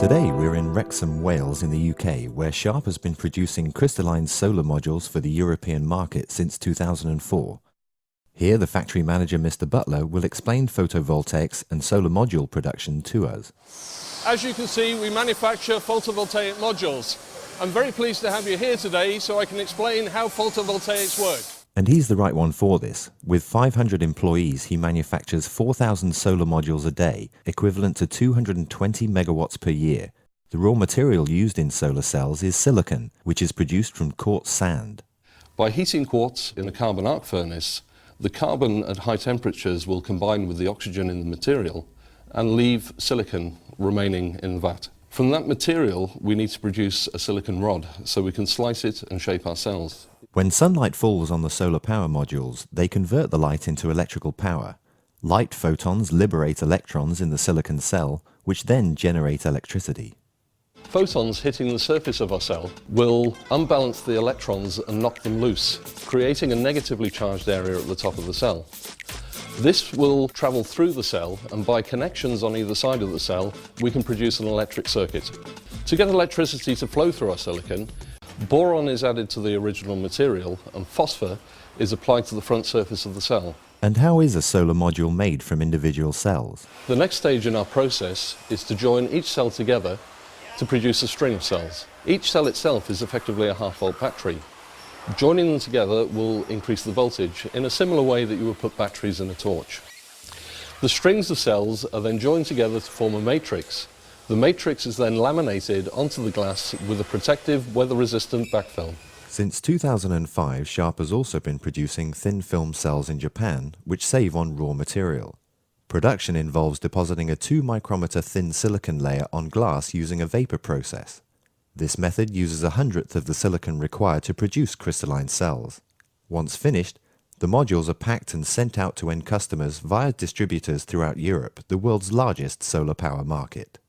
Today we're in Wrexham, Wales in the UK, where Sharp has been producing crystalline solar modules for the European market since 2004. Here the factory manager, Mr. Butler, will explain photovoltaics and solar module production to us. As you can see, we manufacture photovoltaic modules. I'm very pleased to have you here today so I can explain how photovoltaics work. And he's the right one for this. With 500 employees, he manufactures 4,000 solar modules a day, equivalent to 220 megawatts per year. The raw material used in solar cells is silicon, which is produced from quartz sand. By heating quartz in a carbon arc furnace, the carbon at high temperatures will combine with the oxygen in the material and leave silicon remaining in the vat. From that material, we need to produce a silicon rod so we can slice it and shape our cells. When sunlight falls on the solar power modules, they convert the light into electrical power. Light photons liberate electrons in the silicon cell, which then generate electricity. Photons hitting the surface of our cell will unbalance the electrons and knock them loose, creating a negatively charged area at the top of the cell. This will travel through the cell, and by connections on either side of the cell, we can produce an electric circuit. To get electricity to flow through our silicon, boron is added to the original material and phosphor is applied to the front surface of the cell. And how is a solar module made from individual cells? The next stage in our process is to join each cell together to produce a string of cells. Each cell itself is effectively a half-volt battery. Joining them together will increase the voltage in a similar way that you would put batteries in a torch. The strings of cells are then joined together to form a matrix. The matrix is then laminated onto the glass with a protective, weather-resistant backfilm. Since 2005, Sharp has also been producing thin film cells in Japan, which save on raw material. Production involves depositing a 2 micrometer thin silicon layer on glass using a vapor process. This method uses 1/100th of the silicon required to produce crystalline cells. Once finished, the modules are packed and sent out to end customers via distributors throughout Europe, the world's largest solar power market.